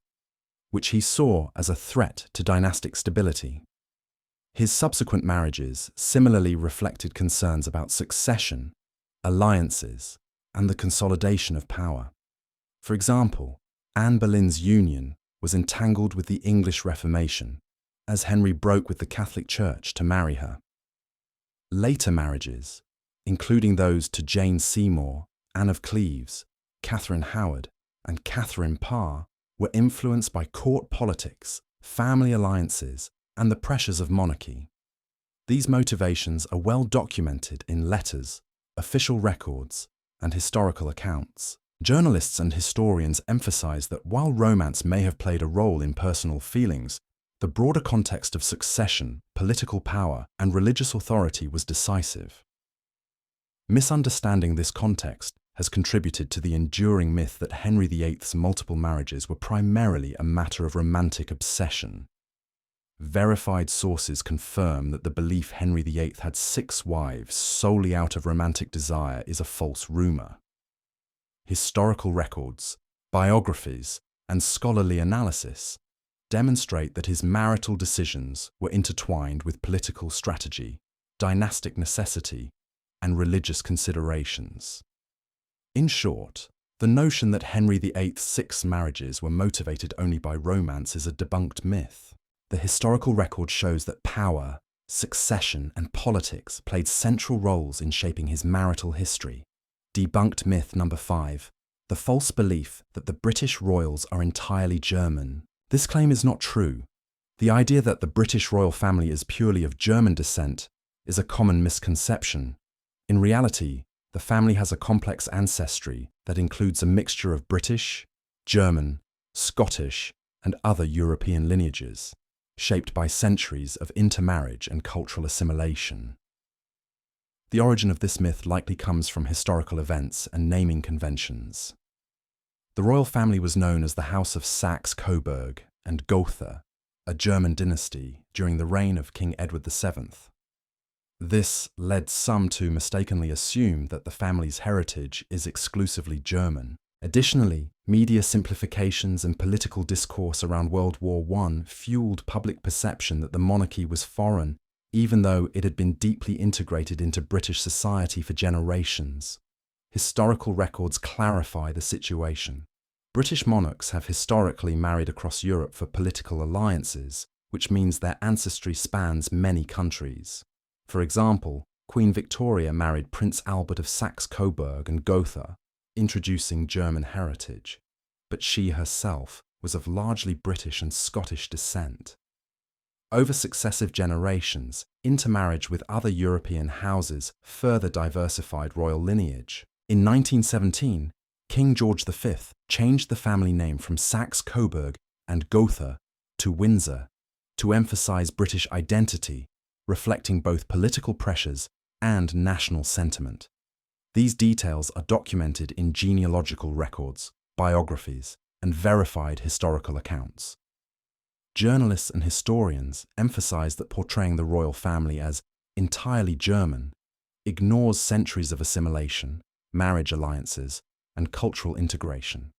which he saw as a threat to dynastic stability. His subsequent marriages similarly reflected concerns about succession, alliances, and the consolidation of power. For example, Anne Boleyn's union was entangled with the English Reformation, as Henry broke with the Catholic Church to marry her. Later marriages, including those to Jane Seymour, Anne of Cleves, Catherine Howard, and Catherine Parr, were influenced by court politics, family alliances, and the pressures of monarchy. These motivations are well documented in letters, official records, and historical accounts. Journalists and historians emphasize that while romance may have played a role in personal feelings, the broader context of succession, political power, and religious authority was decisive. Misunderstanding this context has contributed to the enduring myth that Henry VIII's multiple marriages were primarily a matter of romantic obsession. Verified sources confirm that the belief Henry VIII had 6 wives solely out of romantic desire is a false rumor. Historical records, biographies, and scholarly analysis demonstrate that his marital decisions were intertwined with political strategy, dynastic necessity, and religious considerations. In short, the notion that Henry VIII's 6 marriages were motivated only by romance is a debunked myth. The historical record shows that power, succession, and politics played central roles in shaping his marital history. Debunked myth number 5. The false belief that the British royals are entirely German. This claim is not true. The idea that the British royal family is purely of German descent is a common misconception. In reality, the family has a complex ancestry that includes a mixture of British, German, Scottish, and other European lineages, shaped by centuries of intermarriage and cultural assimilation. The origin of this myth likely comes from historical events and naming conventions. The royal family was known as the House of Saxe-Coburg and Gotha, a German dynasty during the reign of King Edward VII. This led some to mistakenly assume that the family's heritage is exclusively German. Additionally, media simplifications and political discourse around World War I fueled public perception that the monarchy was foreign, even though it had been deeply integrated into British society for generations. Historical records clarify the situation. British monarchs have historically married across Europe for political alliances, which means their ancestry spans many countries. For example, Queen Victoria married Prince Albert of Saxe-Coburg and Gotha, introducing German heritage, but she herself was of largely British and Scottish descent. Over successive generations, intermarriage with other European houses further diversified royal lineage. In 1917, King George V changed the family name from Saxe-Coburg and Gotha to Windsor to emphasize British identity, reflecting both political pressures and national sentiment. These details are documented in genealogical records, biographies, and verified historical accounts. Journalists and historians emphasize that portraying the royal family as entirely German ignores centuries of assimilation, marriage alliances, and cultural integration.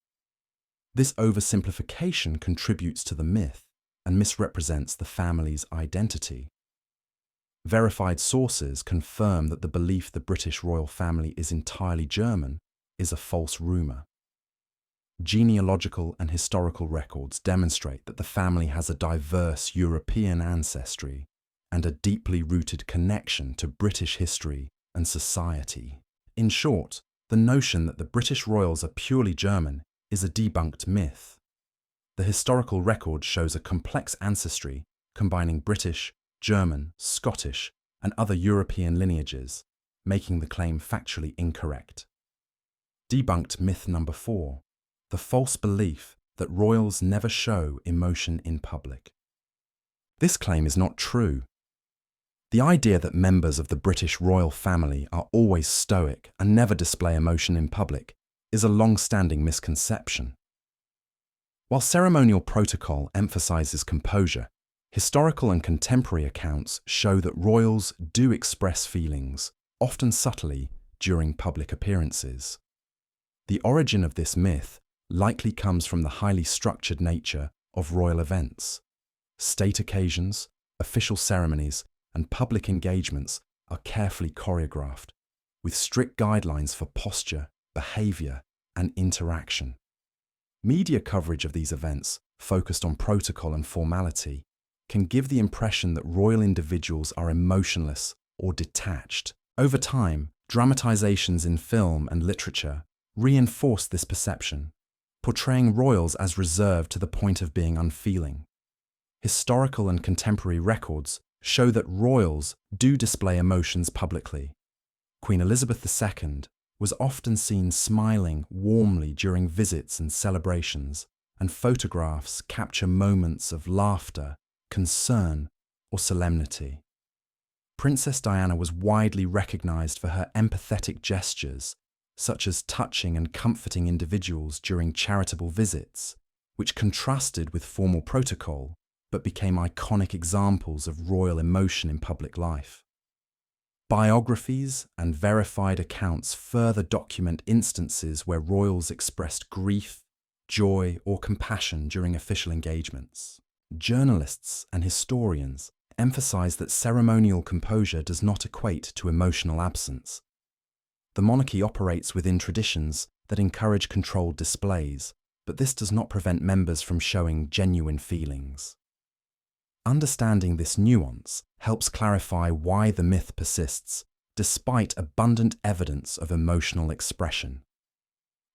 This oversimplification contributes to the myth and misrepresents the family's identity. Verified sources confirm that the belief the British royal family is entirely German is a false rumor. Genealogical and historical records demonstrate that the family has a diverse European ancestry and a deeply rooted connection to British history and society. In short, the notion that the British royals are purely German is a debunked myth. The historical record shows a complex ancestry combining British, German, Scottish, and other European lineages, making the claim factually incorrect. Debunked myth number 4. The false belief that royals never show emotion in public. This claim is not true. The idea that members of the British royal family are always stoic and never display emotion in public is a long-standing misconception. While ceremonial protocol emphasizes composure, historical and contemporary accounts show that royals do express feelings, often subtly, during public appearances. The origin of this myth likely comes from the highly structured nature of royal events. State occasions, official ceremonies, and public engagements are carefully choreographed, with strict guidelines for posture, behavior, and interaction. Media coverage of these events, focused on protocol and formality, can give the impression that royal individuals are emotionless or detached. Over time, dramatizations in film and literature reinforce this perception, portraying royals as reserved to the point of being unfeeling. Historical and contemporary records show that royals do display emotions publicly. Queen Elizabeth II was often seen smiling warmly during visits and celebrations, and photographs capture moments of laughter, concern, or solemnity. Princess Diana was widely recognized for her empathetic gestures, such as touching and comforting individuals during charitable visits, which contrasted with formal protocol but became iconic examples of royal emotion in public life. Biographies and verified accounts further document instances where royals expressed grief, joy, or compassion during official engagements. Journalists and historians emphasize that ceremonial composure does not equate to emotional absence. The monarchy operates within traditions that encourage controlled displays, but this does not prevent members from showing genuine feelings. Understanding this nuance helps clarify why the myth persists, despite abundant evidence of emotional expression.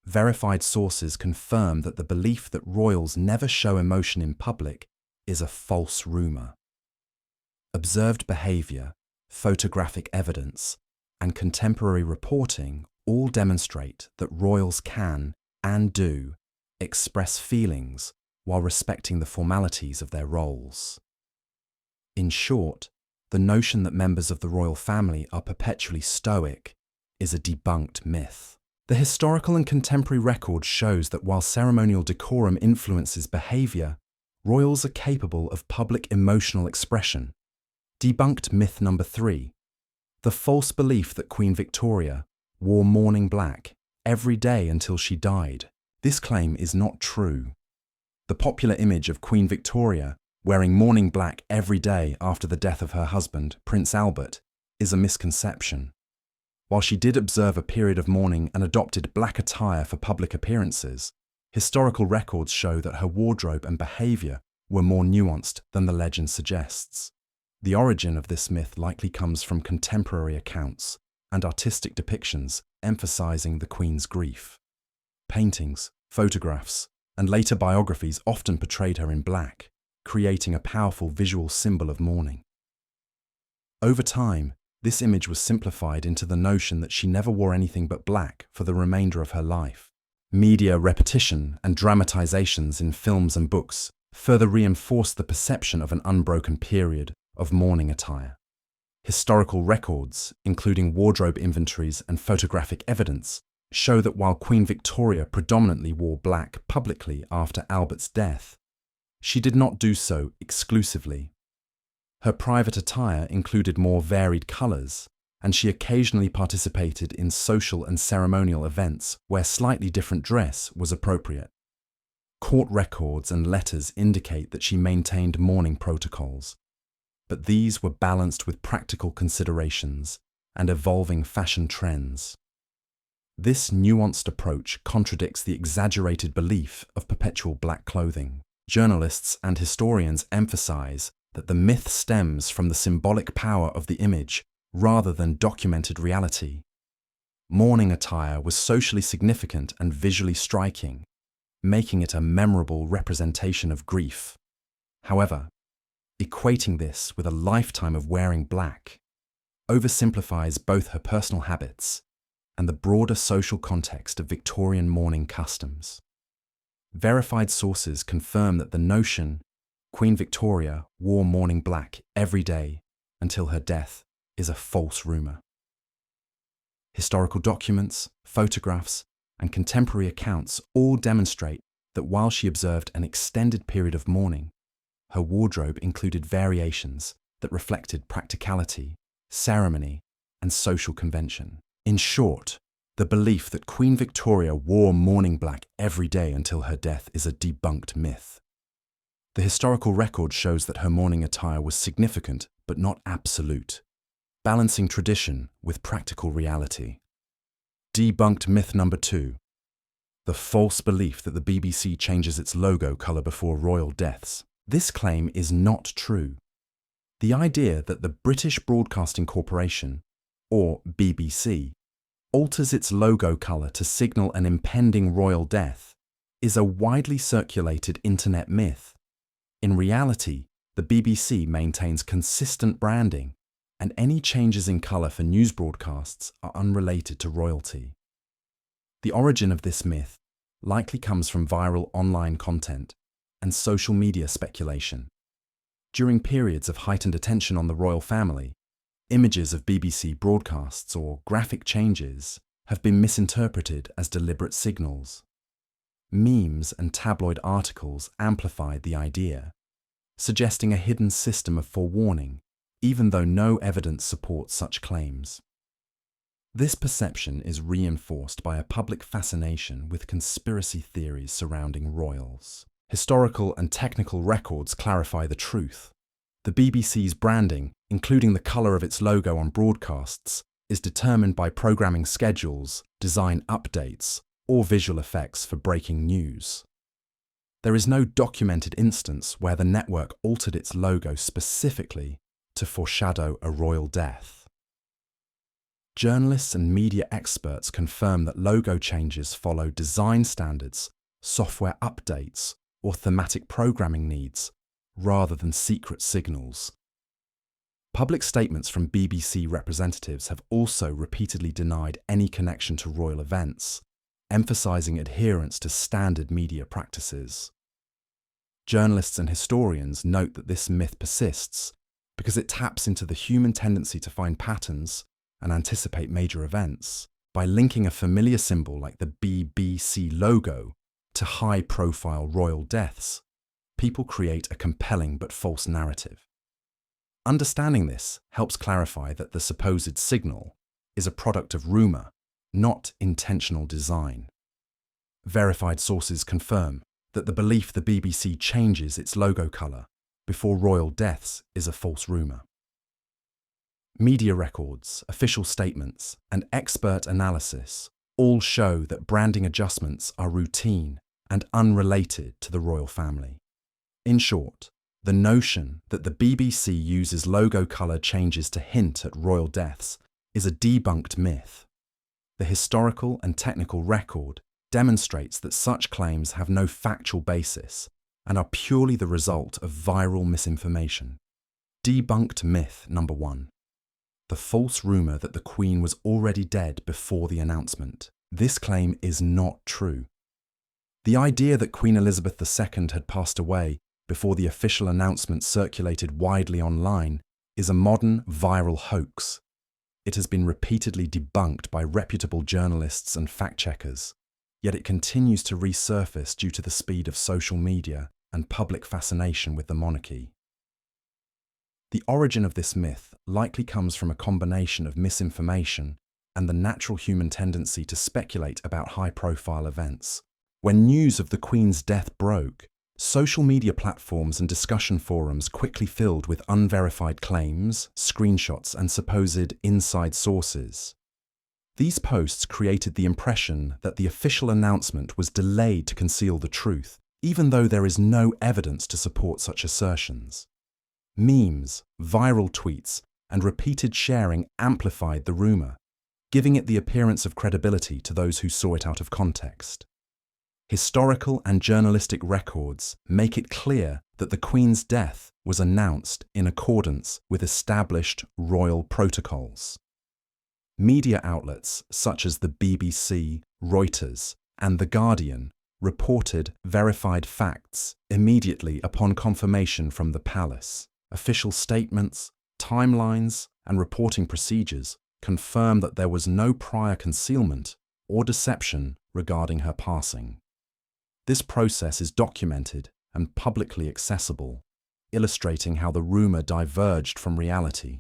Verified sources confirm that the belief that royals never show emotion in public is a false rumor. Observed behavior, photographic evidence, and contemporary reporting all demonstrate that royals can, and do, express feelings while respecting the formalities of their roles. In short, the notion that members of the royal family are perpetually stoic is a debunked myth. The historical and contemporary record shows that while ceremonial decorum influences behavior, royals are capable of public emotional expression. Debunked myth number 3. The false belief that Queen Victoria wore mourning black every day until she died. This claim is not true. The popular image of Queen Victoria wearing mourning black every day after the death of her husband, Prince Albert, is a misconception. While she did observe a period of mourning and adopted black attire for public appearances, historical records show that her wardrobe and behavior were more nuanced than the legend suggests. The origin of this myth likely comes from contemporary accounts and artistic depictions emphasizing the Queen's grief. Paintings, photographs, and later biographies often portrayed her in black, creating a powerful visual symbol of mourning. Over time, this image was simplified into the notion that she never wore anything but black for the remainder of her life. Media repetition and dramatizations in films and books further reinforced the perception of an unbroken period of mourning attire. Historical records, including wardrobe inventories and photographic evidence, show that while Queen Victoria predominantly wore black publicly after Albert's death, she did not do so exclusively. Her private attire included more varied colours, and she occasionally participated in social and ceremonial events where slightly different dress was appropriate. Court records and letters indicate that she maintained mourning protocols, but these were balanced with practical considerations and evolving fashion trends. This nuanced approach contradicts the exaggerated belief of perpetual black clothing. Journalists and historians emphasize that the myth stems from the symbolic power of the image rather than documented reality. Mourning attire was socially significant and visually striking, making it a memorable representation of grief. However, equating this with a lifetime of wearing black oversimplifies both her personal habits and the broader social context of Victorian mourning customs. Verified sources confirm that the notion Queen Victoria wore mourning black every day until her death is a false rumour. Historical documents, photographs, and contemporary accounts all demonstrate that while she observed an extended period of mourning, her wardrobe included variations that reflected practicality, ceremony, and social convention. In short, the belief that Queen Victoria wore mourning black every day until her death is a debunked myth. The historical record shows that her mourning attire was significant but not absolute, balancing tradition with practical reality. Debunked myth number 2. The false belief that the BBC changes its logo colour before royal deaths. This claim is not true. The idea that the British Broadcasting Corporation, or BBC, alters its logo colour to signal an impending royal death is a widely circulated internet myth. In reality, the BBC maintains consistent branding, and any changes in colour for news broadcasts are unrelated to royalty. The origin of this myth likely comes from viral online content and social media speculation. During periods of heightened attention on the royal family, images of BBC broadcasts or graphic changes have been misinterpreted as deliberate signals. Memes and tabloid articles amplified the idea, suggesting a hidden system of forewarning, even though no evidence supports such claims. This perception is reinforced by a public fascination with conspiracy theories surrounding royals. Historical and technical records clarify the truth. The BBC's branding, including the colour of its logo on broadcasts, is determined by programming schedules, design updates, or visual effects for breaking news. There is no documented instance where the network altered its logo specifically to foreshadow a royal death. Journalists and media experts confirm that logo changes follow design standards, software updates, or thematic programming needs, rather than secret signals. Public statements from BBC representatives have also repeatedly denied any connection to royal events, emphasising adherence to standard media practices. Journalists and historians note that this myth persists because it taps into the human tendency to find patterns and anticipate major events. By linking a familiar symbol like the BBC logo to high-profile royal deaths, people create a compelling but false narrative. Understanding this helps clarify that the supposed signal is a product of rumour, not intentional design. Verified sources confirm that the belief the BBC changes its logo colour before royal deaths is a false rumour. Media records, official statements, and expert analysis all show that branding adjustments are routine and unrelated to the royal family. In short, the notion that the BBC uses logo colour changes to hint at royal deaths is a debunked myth. The historical and technical record demonstrates that such claims have no factual basis and are purely the result of viral misinformation. Debunked myth number 1. The false rumour that the Queen was already dead before the announcement. This claim is not true. The idea that Queen Elizabeth II had passed away before the official announcement circulated widely online is a modern viral hoax. It has been repeatedly debunked by reputable journalists and fact-checkers, yet it continues to resurface due to the speed of social media and public fascination with the monarchy. The origin of this myth likely comes from a combination of misinformation and the natural human tendency to speculate about high-profile events. When news of the Queen's death broke, social media platforms and discussion forums quickly filled with unverified claims, screenshots, and supposed inside sources. These posts created the impression that the official announcement was delayed to conceal the truth, even though there is no evidence to support such assertions. Memes, viral tweets, and repeated sharing amplified the rumor, giving it the appearance of credibility to those who saw it out of context. Historical and journalistic records make it clear that the Queen's death was announced in accordance with established royal protocols. Media outlets such as the BBC, Reuters, and The Guardian reported verified facts immediately upon confirmation from the palace. Official statements, timelines, and reporting procedures confirm that there was no prior concealment or deception regarding her passing. This process is documented and publicly accessible, illustrating how the rumor diverged from reality.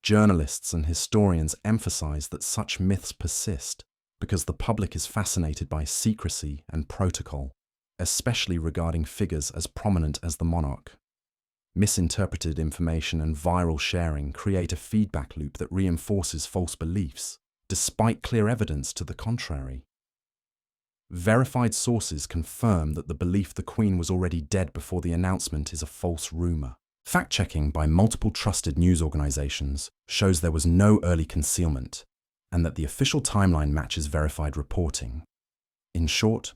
Journalists and historians emphasize that such myths persist because the public is fascinated by secrecy and protocol, especially regarding figures as prominent as the monarch. Misinterpreted information and viral sharing create a feedback loop that reinforces false beliefs, despite clear evidence to the contrary. Verified sources confirm that the belief the Queen was already dead before the announcement is a false rumor. Fact-checking by multiple trusted news organizations shows there was no early concealment, and that the official timeline matches verified reporting. In short,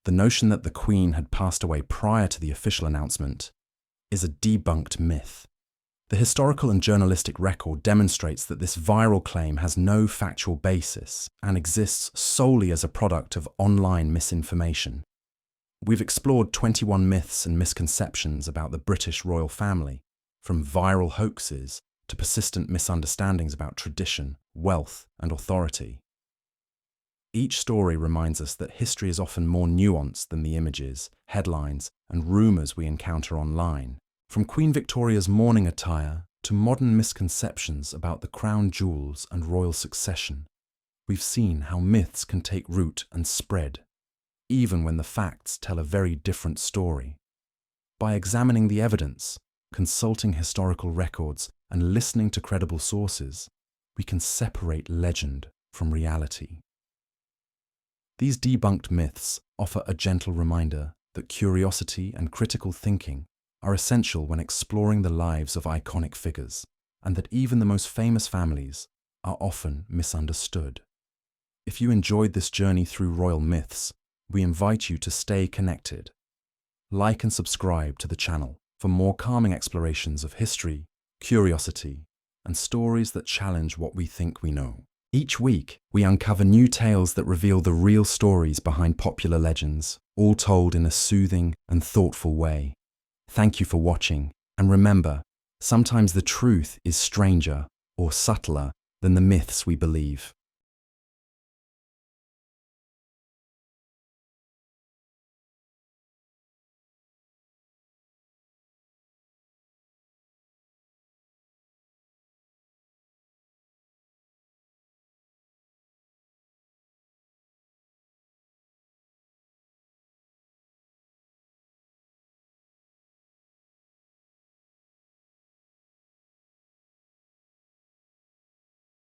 the notion that the Queen had passed away prior to the official announcement is a debunked myth. The historical and journalistic record demonstrates that this viral claim has no factual basis and exists solely as a product of online misinformation. We've explored 21 myths and misconceptions about the British royal family, from viral hoaxes to persistent misunderstandings about tradition, wealth, and authority. Each story reminds us that history is often more nuanced than the images, headlines, and rumors we encounter online. From Queen Victoria's mourning attire to modern misconceptions about the crown jewels and royal succession, we've seen how myths can take root and spread, even when the facts tell a very different story. By examining the evidence, consulting historical records, and listening to credible sources, we can separate legend from reality. These debunked myths offer a gentle reminder that curiosity and critical thinking are essential when exploring the lives of iconic figures, and that even the most famous families are often misunderstood. If you enjoyed this journey through royal myths, we invite you to stay connected. Like and subscribe to the channel for more calming explorations of history, curiosity, and stories that challenge what we think we know. Each week, we uncover new tales that reveal the real stories behind popular legends, all told in a soothing and thoughtful way. Thank you for watching, and remember, sometimes the truth is stranger or subtler than the myths we believe.